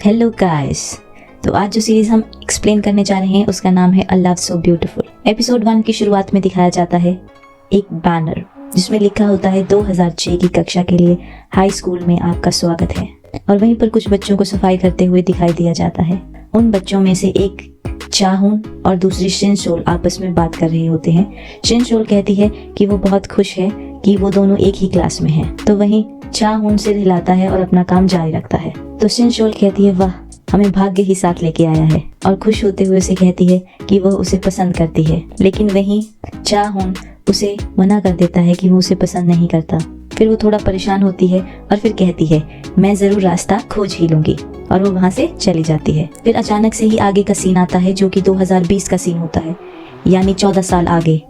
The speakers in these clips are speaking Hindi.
Hello guys. तो आज जो सीरीज हम एक्सप्लेन करने जा रहे हैं उसका नाम है a love so beautiful. Episode 1 की शुरुआत में दिखाया जाता है एक बैनर जिसमें लिखा होता है 2006 की कक्षा के लिए हाई स्कूल में आपका स्वागत है। और वहीं पर कुछ बच्चों को सफाई करते हुए दिखाई दिया जाता है। उन बच्चों में से एक चाहून और दूसरी शिनसोल आपस में बात कर रहे होते हैं। शिनसोल कहती है कि वो बहुत खुश है कि वो दोनों एक ही क्लास में हैं। तो वहीं चाहून सिर हिलाता है और अपना काम जारी रखता है। तो शिनसोल कहती है वाह, हमें भाग्य ही साथ लेके आया है, और खुश होते हुए उसे कहती है कि वह उसे पसंद करती है। लेकिन वहीं चाहून उसे मना कर देता है कि वो उसे पसंद नहीं करता। फिर वो थोड़ा परेशान होती है और फिर कहती है मैं जरूर रास्ता खोज ही लूंगी, और वो वहाँ से चली जाती है। फिर अचानक से ही आगे का सीन आता है जो कि 2020 का सीन होता है, यानी 14 साल आगे।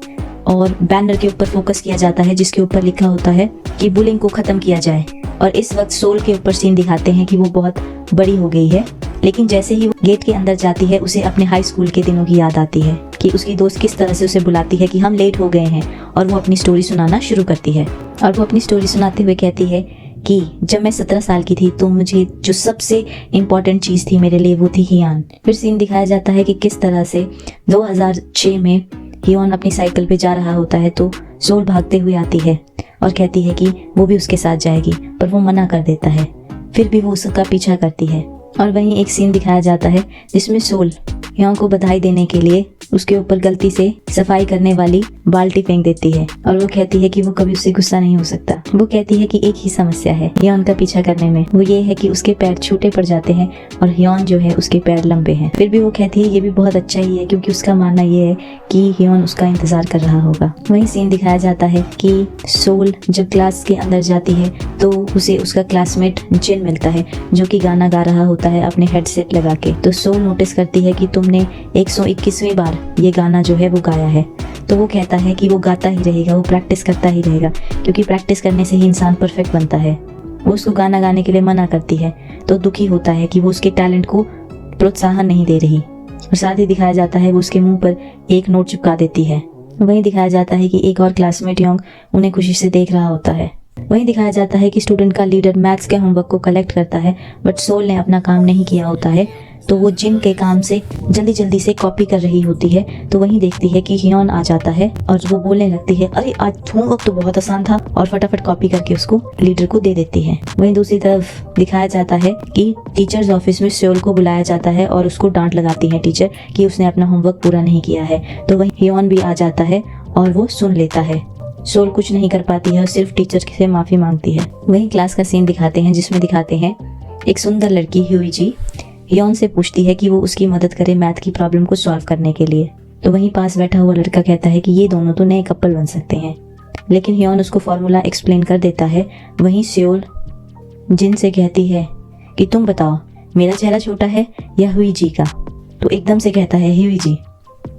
और बैनर के ऊपर फोकस किया जाता है जिसके ऊपर लिखा होता है कि बुलिंग को खत्म किया जाए। और इस वक्त सोल के ऊपर सीन दिखाते हैं कि वो बहुत बड़ी हो गई है। लेकिन जैसे ही वो गेट के अंदर जाती है उसे अपने हाई स्कूल के दिनों की याद आती है कि उसकी दोस्त किस तरह से उसे बुलाती है कि हम लेट हो गए हैं, और वो अपनी स्टोरी सुनाना शुरू करती है। और वो अपनी स्टोरी सुनाते हुए कहती है कि जब मैं 17 साल की थी तो मुझे जो सबसे इम्पोर्टेंट चीज़ थी मेरे लिए वो थी हियान। फिर सीन दिखाया जाता है कि किस तरह से 2006 में हियोन अपनी साइकिल पे जा रहा होता है तो सोल भागते हुए आती है और कहती है कि वो भी उसके साथ जाएगी, पर वो मना कर देता है। फिर भी वो उसका पीछा करती है। और वहीं एक सीन दिखाया जाता है जिसमें सोल हियोन को बधाई देने के लिए उसके ऊपर गलती से सफाई करने वाली बाल्टी फेंक देती है, और वो कहती है कि वो कभी उससे गुस्सा नहीं हो सकता। वो कहती है कि एक ही समस्या है हियोन का पीछा करने में, वो ये है कि उसके पैर छोटे पड़ जाते हैं और हियोन जो है उसके पैर लंबे हैं। फिर भी वो कहती है ये भी बहुत अच्छा ही है क्योंकि उसका मानना ये है कि हियोन उसका इंतजार कर रहा होगा। वही सीन दिखाया जाता है कि सोल जब क्लास के अंदर जाती है तो उसे उसका क्लासमेट जिन मिलता है जो कि गाना गा रहा होता है अपने हेडसेट लगा के। तो सोल नोटिस करती है कि तुमने 121वीं बार ये गाना जो है वो गाया है। तो वो कहता है कि वो गाता ही रहेगा, वो प्रैक्टिस करता ही रहेगा क्योंकि प्रैक्टिस करने से ही इंसान परफेक्ट बनता है। वो उसको गाना गाने के लिए मना करती है तो दुखी होता है कि वो उसके टैलेंट को प्रोत्साहन नहीं दे रही। और साथ ही दिखाया जाता है वो उसके मुंह पर एक नोट चिपका देती है। वहीं दिखाया जाता है कि एक और क्लासमेट योंग उन्हें खुशी से देख रहा होता है। वहीं दिखाया जाता है कि स्टूडेंट का लीडर मैथ्स के होमवर्क को कलेक्ट करता है, बट सोल ने अपना काम नहीं किया होता है तो वो जिन के काम से जल्दी जल्दी से कॉपी कर रही होती है। तो वहीं देखती है कि हियोन आ जाता है और वो बोलने लगती है अरे आज होमवर्क तो बहुत आसान था, और फटाफट कॉपी करके उसको लीडर को दे देती है। वहीं दूसरी तरफ दिखाया जाता है कि टीचर्स ऑफिस में सोल को बुलाया जाता है और उसको डांट लगाती है टीचर कि उसने अपना होमवर्क पूरा नहीं किया है। तो वहीं हियोन भी आ जाता है और वो सुन लेता है। सोल कुछ नहीं कर पाती है और सिर्फ टीचर से माफी मांगती है। वहीं क्लास का सीन दिखाते हैं जिसमें दिखाते हैं एक सुंदर लड़की ह्यूई जी हियोन से पूछती है कि वो उसकी मदद करे मैथ की प्रॉब्लम को सॉल्व करने के लिए। तो वहीं पास बैठा हुआ लड़का कहता है कि ये दोनों तो नए कपल बन सकते हैं, लेकिन हियोन उसको फॉर्मूला एक्सप्लेन कर देता है। वहीं सोल जिन से कहती है कि तुम बताओ मेरा चेहरा छोटा है या हुई जी का। तो एकदम से कहता है हुई जी।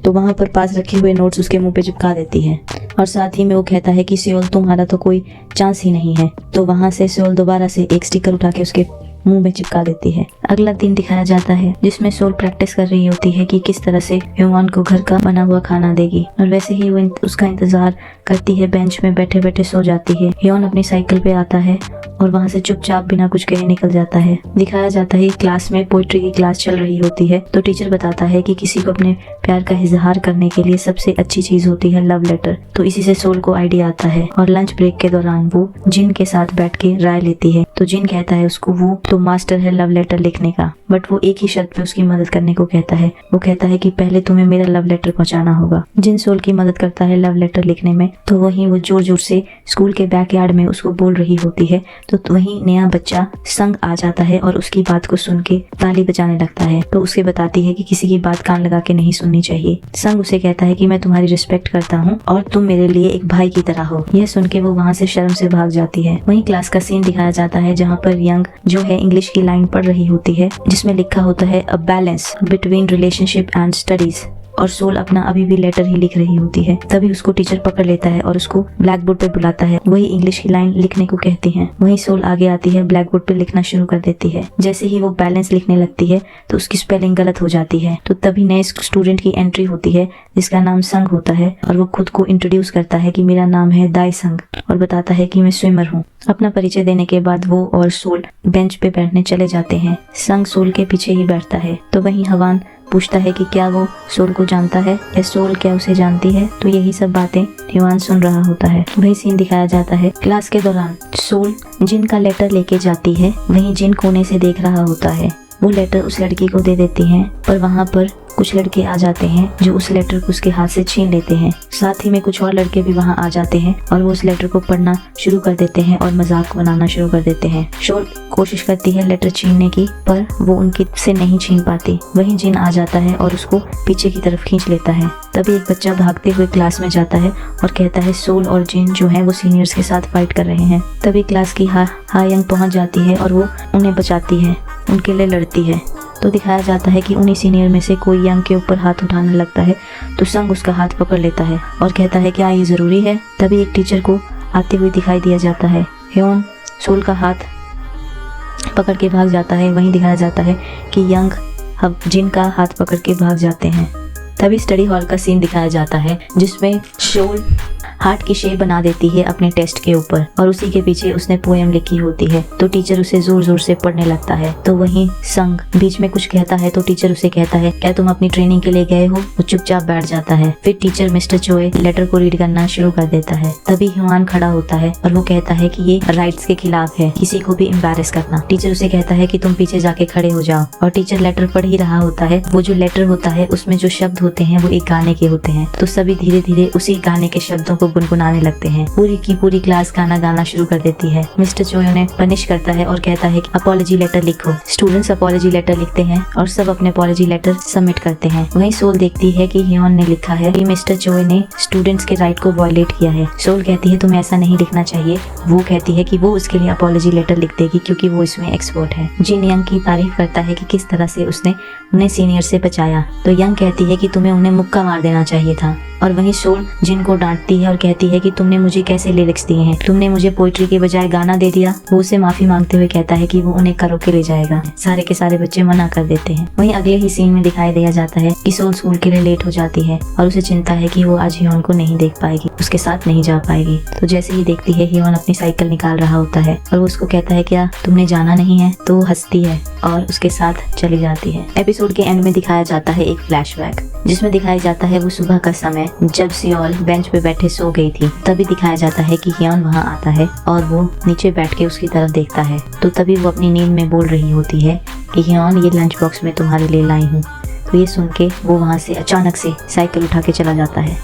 तो वहाँ पर पास रखे हुए नोट्स उसके मुंह पे चिपका देती है, और साथ ही में वो कहता है कि सोल तुम्हारा तो कोई चांस ही नहीं है। तो वहाँ से सोल दोबारा से एक स्टिकर उठा के उसके मुंह में चिपका देती है। अगला दिन दिखाया जाता है जिसमें सोल प्रैक्टिस कर रही होती है कि किस तरह से हियोन को घर का बना हुआ खाना देगी, और वैसे ही वो उसका इंतजार करती है। बेंच में बैठे बैठे सो जाती है। हियोन अपनी साइकिल पे आता है और वहाँ से चुपचाप बिना कुछ कहे निकल जाता है। दिखाया जाता है क्लास में पोइट्री की क्लास चल रही होती है तो टीचर बताता है कि किसी को अपने प्यार का इजहार करने के लिए सबसे अच्छी चीज होती है लव लेटर। तो इसी से सोल को आइडिया आता है, और लंच ब्रेक के दौरान वो जिन के साथ बैठ के राय लेती है। तो जिन कहता है उसको वो तो मास्टर है लव लेटर लिखने का, बट वो एक ही शर्त पे उसकी मदद करने को कहता है। वो कहता है कि पहले तुम्हें मेरा लव लेटर पहुंचाना होगा। जिन सोल की मदद करता है लव लेटर लिखने में। तो वहीं वो जोर जोर से स्कूल के बैकयार्ड में उसको बोल रही होती है। तो वहीं नया बच्चा संग आ जाता है और उसकी बात को सुन के ताली बजाने लगता है। तो उसे बताती है कि किसी की बात कान लगा के नहीं सुननी चाहिए। संग उसे कहता है कि मैं तुम्हारी रिस्पेक्ट करता हूँ और तुम मेरे लिए एक भाई की तरह हो। यह सुन के वो वहाँ से शर्म से भाग जाती है। वहीं क्लास का सीन दिखाया जाता है जहाँ पर यंग जो है इंग्लिश की लाइन पढ़ रही होती है जिसमें लिखा होता है a balance between relationship and studies. और सोल अपना अभी भी लेटर ही लिख रही होती है। तभी उसको टीचर पकड़ लेता है और उसको ब्लैक बोर्ड पे बुलाता है। वही इंग्लिश की लाइन लिखने को कहती है। वही सोल आगे आती है, ब्लैक बोर्ड पे लिखना शुरू कर देती है। जैसे ही वो बैलेंस लिखने लगती है तो उसकी स्पेलिंग गलत हो जाती है। तो तभी नए स्टूडेंट की एंट्री होती है जिसका नाम संग होता है और वो खुद को इंट्रोड्यूस करता है कि मेरा नाम है दाई संग और बताता है कि मैं स्विमर हूँ। अपना परिचय देने के बाद वो और सोल बेंच पे बैठने चले जाते हैं। संग सोल के पीछे ही बैठता है। तो वहीं हवान पूछता है कि क्या वो सोल को जानता है या सोल क्या उसे जानती है। तो यही सब बातें हिवान सुन रहा होता है। वही सीन दिखाया जाता है क्लास के दौरान। सोल जिन का लेटर लेके जाती है वहीं जिन कोने से देख रहा होता है। वो लेटर उस लड़की को दे देती है पर वहाँ पर कुछ लड़के आ जाते हैं जो उस लेटर को उसके हाथ से छीन लेते हैं। साथ ही में कुछ और लड़के भी वहाँ आ जाते हैं और वो उस लेटर को पढ़ना शुरू कर देते हैं और मजाक बनाना शुरू कर देते हैं। सोल कोशिश करती है लेटर छीनने की पर वो उनकी से नहीं छीन पाती। वहीं जिन आ जाता है और उसको पीछे की तरफ खींच लेता है। तभी एक बच्चा भागते हुए क्लास में जाता है और कहता है सोल और जिन जो है वो सीनियर्स के साथ फाइट कर रहे हैं। तभी क्लास की हायंग पहुँच जाती है और वो उन्हें बचाती है, उनके लिए लड़ती है। तो दिखाया जाता है कि उन्हीं सीनियर में से कोई यंग के ऊपर हाथ उठाने लगता है तो संग उसका हाथ पकड़ लेता है और कहता है क्या ये ज़रूरी है। तभी एक टीचर को आते हुए दिखाई दिया जाता है। ह्योन सोल का हाथ पकड़ के भाग जाता है। वहीं दिखाया जाता है कि यंग जिन का हाथ पकड़ के भाग जाते हैं। तभी स्टडी हॉल का सीन दिखाया जाता है जिसमें सोल हार्ट की शेप बना देती है अपने टेस्ट के ऊपर और उसी के पीछे उसने पोएम लिखी होती है। तो टीचर उसे जोर जोर से पढ़ने लगता है। तो वहीं संग बीच में कुछ कहता है तो टीचर उसे कहता है क्या तुम अपनी ट्रेनिंग के लिए गए हो। वो चुपचाप बैठ जाता है। फिर टीचर मिस्टर चोए लेटर को रीड करना शुरू कर देता है। तभी हिवान खड़ा होता है और वो कहता है कि ये राइट्स के खिलाफ है किसी को भी एम्बैरेस करना। टीचर उसे कहता है कि तुम पीछे जाके खड़े हो जाओ और टीचर लेटर पढ़ ही रहा होता है। वो जो लेटर होता है उसमें जो शब्द होते हैं वो एक गाने के होते हैं। तो सभी धीरे धीरे उसी गाने के शब्दों को गुनगुनाने लगते हैं। पूरी की पूरी क्लास गाना गाना शुरू कर देती है। मिस्टर चोय उन्हें पनिश करता है और कहता है कि अपॉलॉजी लेटर लिखो। स्टूडेंट्स अपॉलॉजी लेटर लिखते हैं और सब अपने अपॉलॉजी लेटर सबमिट करते हैं। वहीं सोल देखती है कि ह्योन ने लिखा है कि मिस्टर चोय ने स्टूडेंट्स के राइट को वायलेट किया है। सोल कहती है तुम्हें ऐसा नहीं लिखना चाहिए। वो कहती है कि वो उसके लिए अपॉलॉजी लेटर लिख देगी क्योंकि वो इसमें एक्सपर्ट है। जिन यंग की तारीफ करता है कि किस तरह से उसने उन्हें सीनियर से बचाया। तो यंग कहती है कि तुम्हें उन्हें मुक्का मार देना चाहिए था। और वहीं सोल जिन को डांटती है और कहती है कि तुमने मुझे कैसे लिरिक्स दिए हैं, तुमने मुझे पोइट्री के बजाय गाना दे दिया। वो उसे माफी मांगते हुए कहता है कि वो उन्हें कराओके ले जाएगा। सारे के सारे बच्चे मना कर देते हैं। वहीं अगले ही सीन में दिखाई दिया जाता है कि सोल स्कूल के लिए लेट हो जाती है और उसे चिंता है कि वो आज ह्योन को नहीं देख पाएगी, उसके साथ नहीं जा पाएगी। तो जैसे ही देखती है ह्योन अपनी साइकिल निकाल रहा होता है और वो उसको कहता है क्या तुमने जाना नहीं है। तो वो हंसती है और उसके साथ चली जाती है। एपिसोड के एंड में दिखाया जाता है एक फ्लैशबैक जिसमें दिखाया जाता है वो सुबह का समय जब सियोल बेंच पे बैठे सो गई थी। तभी दिखाया जाता है कि ह्योन वहाँ आता है और वो नीचे बैठ के उसकी तरफ देखता है। तो तभी वो अपनी नींद में बोल रही होती है कि ह्योन ये लंच बॉक्स में तुम्हारे लिए लाई हूँ। तो ये सुन के वो वहाँ से अचानक से साइकिल उठा के चला जाता है।